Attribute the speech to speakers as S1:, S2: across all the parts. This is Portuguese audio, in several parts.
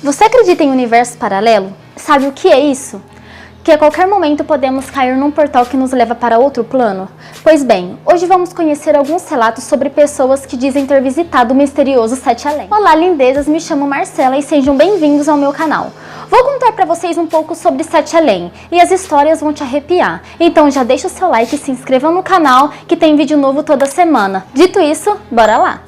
S1: Você acredita em universo paralelo? Sabe o que é isso? Que a qualquer momento podemos cair num portal que nos leva para outro plano? Pois bem, hoje vamos conhecer alguns relatos sobre pessoas que dizem ter visitado o misterioso Sete Além. Olá lindezas, me chamo Marcela e sejam bem-vindos ao meu canal. Vou contar para vocês um pouco sobre Sete Além e as histórias vão te arrepiar. Então já deixa o seu like e se inscreva no canal que tem vídeo novo toda semana. Dito isso, bora lá!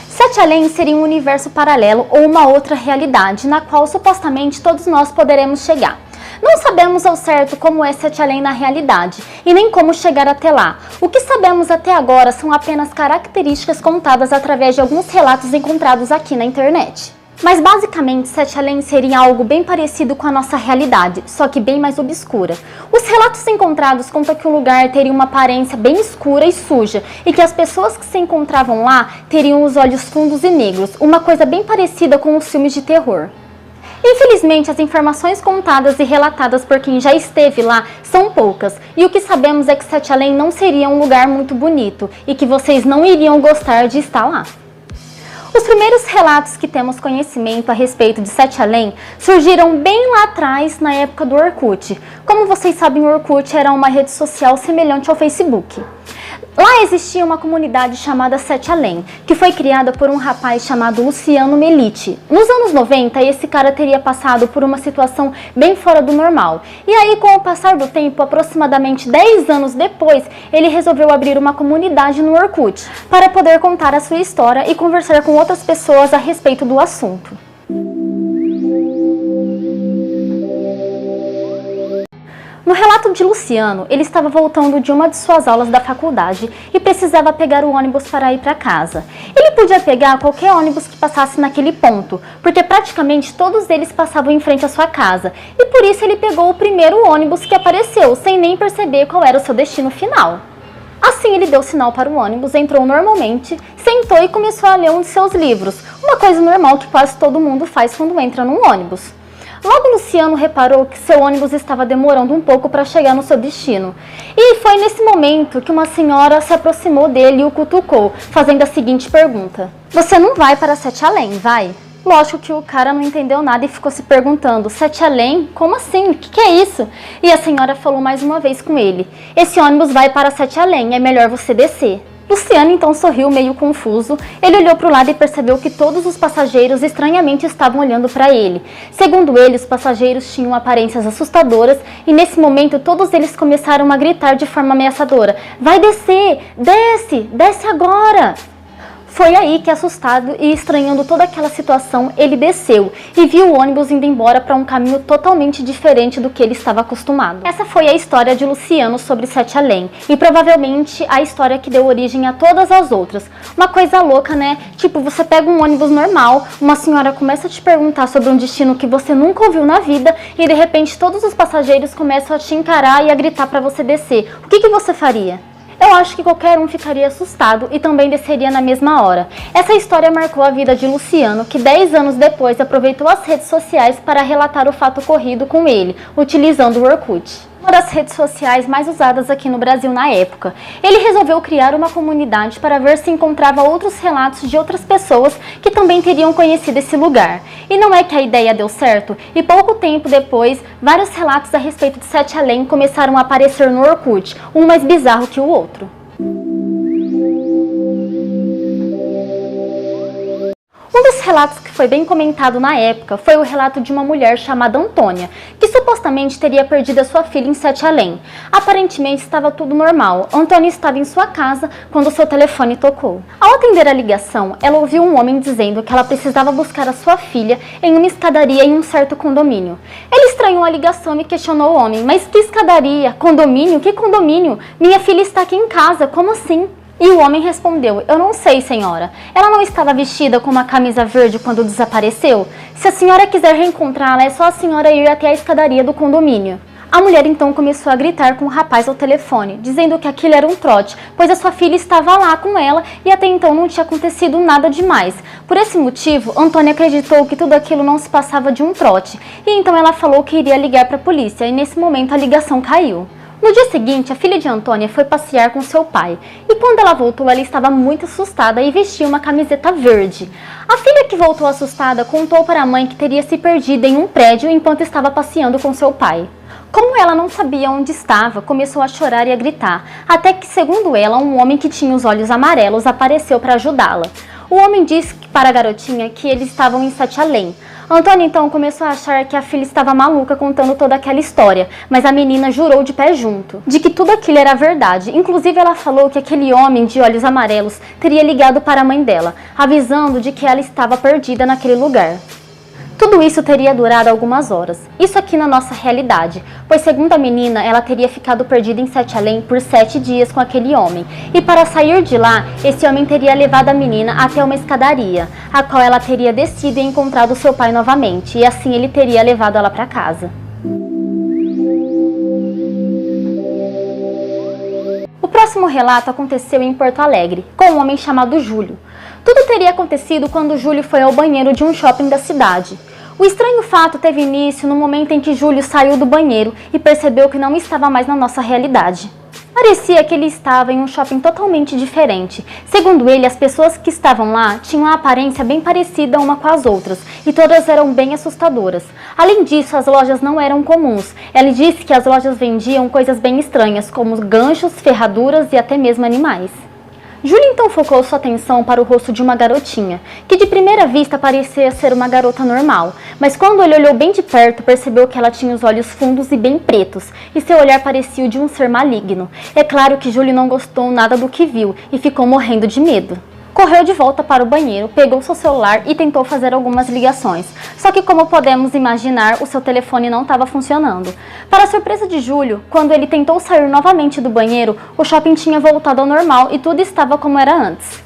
S1: Sete Além seria um universo paralelo ou uma outra realidade, na qual supostamente todos nós poderemos chegar. Não sabemos ao certo como é Sete Além na realidade, e nem como chegar até lá. O que sabemos até agora são apenas características contadas através de alguns relatos encontrados aqui na internet. Mas basicamente, Sete Além seria algo bem parecido com a nossa realidade, só que bem mais obscura. Os relatos encontrados contam que o lugar teria uma aparência bem escura e suja, e que as pessoas que se encontravam lá teriam os olhos fundos e negros, uma coisa bem parecida com os filmes de terror. Infelizmente, as informações contadas e relatadas por quem já esteve lá são poucas, e o que sabemos é que Sete Além não seria um lugar muito bonito, e que vocês não iriam gostar de estar lá. Os primeiros relatos que temos conhecimento a respeito de Sete Além surgiram bem lá atrás, na época do Orkut. Como vocês sabem, o Orkut era uma rede social semelhante ao Facebook. Lá existia uma comunidade chamada Sete Além, que foi criada por um rapaz chamado Luciano Meliti. Nos anos 90, esse cara teria passado por uma situação bem fora do normal. E aí, com o passar do tempo, aproximadamente 10 anos depois, ele resolveu abrir uma comunidade no Orkut, para poder contar a sua história e conversar com outras pessoas a respeito do assunto. No relato de Luciano, ele estava voltando de uma de suas aulas da faculdade e precisava pegar o ônibus para ir para casa. Ele podia pegar qualquer ônibus que passasse naquele ponto, porque praticamente todos eles passavam em frente à sua casa, e por isso ele pegou o primeiro ônibus que apareceu, sem nem perceber qual era o seu destino final. Assim ele deu sinal para o ônibus, entrou normalmente, sentou e começou a ler um de seus livros, uma coisa normal que quase todo mundo faz quando entra num ônibus. Logo Luciano reparou que seu ônibus estava demorando um pouco para chegar no seu destino. E foi nesse momento que uma senhora se aproximou dele e o cutucou, fazendo a seguinte pergunta: "Você não vai para Sete Além, vai?" Lógico que o cara não entendeu nada e ficou se perguntando: Sete Além? Como assim? O que é isso? E a senhora falou mais uma vez com ele: "Esse ônibus vai para Sete Além, é melhor você descer." Luciano então sorriu meio confuso, ele olhou para o lado e percebeu que todos os passageiros estranhamente estavam olhando para ele. Segundo ele, os passageiros tinham aparências assustadoras e nesse momento todos eles começaram a gritar de forma ameaçadora: "Vai descer! Desce! Desce agora!" Foi aí que, assustado e estranhando toda aquela situação, ele desceu e viu o ônibus indo embora para um caminho totalmente diferente do que ele estava acostumado. Essa foi a história de Luciano sobre Sete Além e provavelmente a história que deu origem a todas as outras. Uma coisa louca, né? Tipo, você pega um ônibus normal, uma senhora começa a te perguntar sobre um destino que você nunca ouviu na vida e de repente todos os passageiros começam a te encarar e a gritar para você descer. O que você faria? Eu acho que qualquer um ficaria assustado e também desceria na mesma hora. Essa história marcou a vida de Luciano, que 10 anos depois aproveitou as redes sociais para relatar o fato ocorrido com ele, utilizando o Orkut, uma das redes sociais mais usadas aqui no Brasil na época. Ele resolveu criar uma comunidade para ver se encontrava outros relatos de outras pessoas que também teriam conhecido esse lugar. E não é que a ideia deu certo, e pouco tempo depois, vários relatos a respeito de Sete Além começaram a aparecer no Orkut, um mais bizarro que o outro. Um dos relatos que foi bem comentado na época foi o relato de uma mulher chamada Antônia, que supostamente teria perdido a sua filha em Sete Além. Aparentemente estava tudo normal. Antônia estava em sua casa quando seu telefone tocou. Ao atender a ligação, ela ouviu um homem dizendo que ela precisava buscar a sua filha em uma escadaria em um certo condomínio. Ela estranhou a ligação e questionou o homem: "Mas que escadaria? Condomínio? Que condomínio? Minha filha está aqui em casa, como assim?" E o homem respondeu: "Eu não sei, senhora. Ela não estava vestida com uma camisa verde quando desapareceu? Se a senhora quiser reencontrá-la, é só a senhora ir até a escadaria do condomínio." A mulher então começou a gritar com o rapaz ao telefone, dizendo que aquilo era um trote, pois a sua filha estava lá com ela e até então não tinha acontecido nada demais. Por esse motivo, Antônia acreditou que tudo aquilo não se passava de um trote, e então ela falou que iria ligar para a polícia, e nesse momento a ligação caiu. No dia seguinte, a filha de Antônia foi passear com seu pai, e quando ela voltou, ela estava muito assustada e vestia uma camiseta verde. A filha, que voltou assustada, contou para a mãe que teria se perdido em um prédio enquanto estava passeando com seu pai. Como ela não sabia onde estava, começou a chorar e a gritar, até que, segundo ela, um homem que tinha os olhos amarelos apareceu para ajudá-la. O homem disse para a garotinha que eles estavam em Sete Além. Antônia então começou a achar que a filha estava maluca contando toda aquela história, mas a menina jurou de pé junto, de que tudo aquilo era verdade. Inclusive ela falou que aquele homem de olhos amarelos teria ligado para a mãe dela, avisando de que ela estava perdida naquele lugar. Tudo isso teria durado algumas horas, isso aqui na nossa realidade, pois segundo a menina, ela teria ficado perdida em Sete Além por 7 dias com aquele homem, e para sair de lá, esse homem teria levado a menina até uma escadaria, a qual ela teria descido e encontrado seu pai novamente, e assim ele teria levado ela para casa. O próximo relato aconteceu em Porto Alegre, com um homem chamado Júlio. Tudo teria acontecido quando Júlio foi ao banheiro de um shopping da cidade. O estranho fato teve início no momento em que Júlio saiu do banheiro e percebeu que não estava mais na nossa realidade. Parecia que ele estava em um shopping totalmente diferente. Segundo ele, as pessoas que estavam lá tinham uma aparência bem parecida uma com as outras, e todas eram bem assustadoras. Além disso, as lojas não eram comuns. Ele disse que as lojas vendiam coisas bem estranhas, como ganchos, ferraduras e até mesmo animais. Júlio então focou sua atenção para o rosto de uma garotinha, que de primeira vista parecia ser uma garota normal, mas quando ele olhou bem de perto, percebeu que ela tinha os olhos fundos e bem pretos, e seu olhar parecia o de um ser maligno. É claro que Júlio não gostou nada do que viu e ficou morrendo de medo. Correu de volta para o banheiro, pegou seu celular e tentou fazer algumas ligações. Só que, como podemos imaginar, o seu telefone não estava funcionando. Para a surpresa de Júlio, quando ele tentou sair novamente do banheiro, o shopping tinha voltado ao normal e tudo estava como era antes.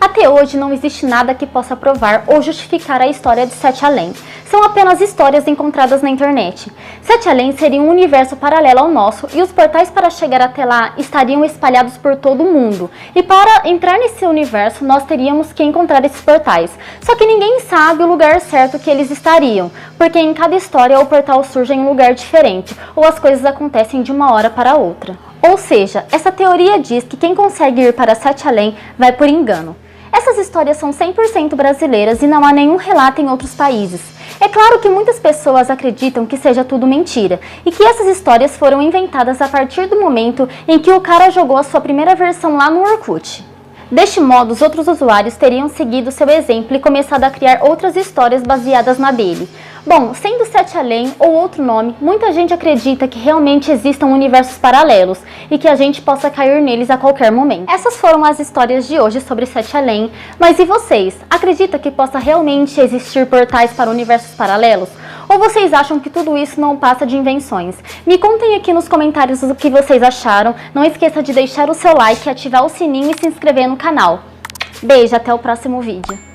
S1: Até hoje não existe nada que possa provar ou justificar a história de Sete Além. São apenas histórias encontradas na internet. Sete Além seria um universo paralelo ao nosso e os portais para chegar até lá estariam espalhados por todo o mundo. E para entrar nesse universo nós teríamos que encontrar esses portais. Só que ninguém sabe o lugar certo que eles estariam, porque em cada história o portal surge em um lugar diferente ou as coisas acontecem de uma hora para outra. Ou seja, essa teoria diz que quem consegue ir para Sete Além vai por engano. Essas histórias são 100% brasileiras e não há nenhum relato em outros países. É claro que muitas pessoas acreditam que seja tudo mentira e que essas histórias foram inventadas a partir do momento em que o cara jogou a sua primeira versão lá no Orkut. Deste modo, os outros usuários teriam seguido seu exemplo e começado a criar outras histórias baseadas na dele. Bom, sendo Sete Além ou outro nome, muita gente acredita que realmente existam universos paralelos e que a gente possa cair neles a qualquer momento. Essas foram as histórias de hoje sobre Sete Além, mas e vocês? Acredita que possa realmente existir portais para universos paralelos? Ou vocês acham que tudo isso não passa de invenções? Me contem aqui nos comentários o que vocês acharam. Não esqueça de deixar o seu like, ativar o sininho e se inscrever no canal. Beijo, até o próximo vídeo.